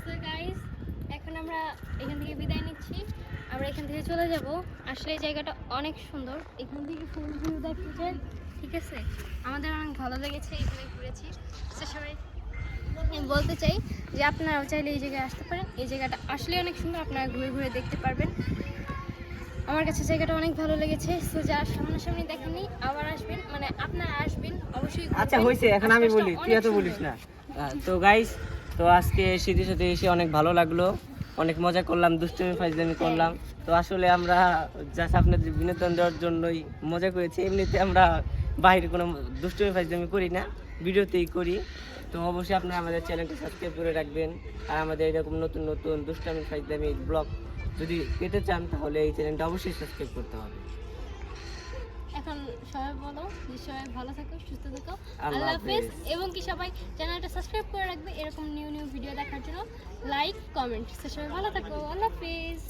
So guys, এখন আমরা এখান থেকে বিদায় নিচ্ছি। আমরা এখান থেকে চলে যাব। আসলে এই জায়গাটা অনেক সুন্দর, এখান থেকে ফুল ভিউ দেখতে চাই। ঠিক আছে, আমাদের অনেক ভালো লেগেছে, এখানে ঘুরেছি। তো সবাই আমি বলতে চাই যে আপনারাও চাইলে এই জায়গায় আসতে পারেন। এই জায়গাটা আসলে অনেক সুন্দর, আপনারা ঘুরে ঘুরে দেখতে পারবেন। আমার কাছে জায়গাটা অনেক ভালো লেগেছে। সো যারা সামনাসামনি দেখেননি আবার আসবেন, মানে আপনারা আসবেন অবশ্যই। আচ্ছা হয়েছে, এখন আমি বলি, তুই এত বলিস না। তো গাইস, তো আজকে স্মৃতির সাথে এসে অনেক ভালো লাগলো, অনেক মজা করলাম, দুষ্টুমি ফাইজলামি করলাম। তো আসলে আমরা জাস্ট আপনাদের বিনোদন দেওয়ার জন্যই মজা করেছি, এমনিতে আমরা বাইরে কোনো দুষ্টুমি ফাইজলামি করি না, ভিডিওতেই করি। তো অবশ্যই আপনারা আমাদের চ্যানেলটি সাবস্ক্রাইব করে রাখবেন। আর আমাদের এরকম নতুন নতুন দুষ্টামি ফাইজলামি ব্লগ যদি পেতে চান তাহলে এই চ্যানেলটা অবশ্যই সাবস্ক্রাইব করতে হবে। এখন সবাই বলো যে সবাই ভালো থাকো, সুস্থ থাকো, আল্লাহ আল্লাহ হাফেজ। হাফেজ। এবং কি সবাই চ্যানেলটা সাবস্ক্রাইব করে রাখবে এরকম নিউ নিউ ভিডিও দেখার জন্য, লাইক কমেন্ট। সবাই ভালো থাকো, আল্লাহ হাফেজ।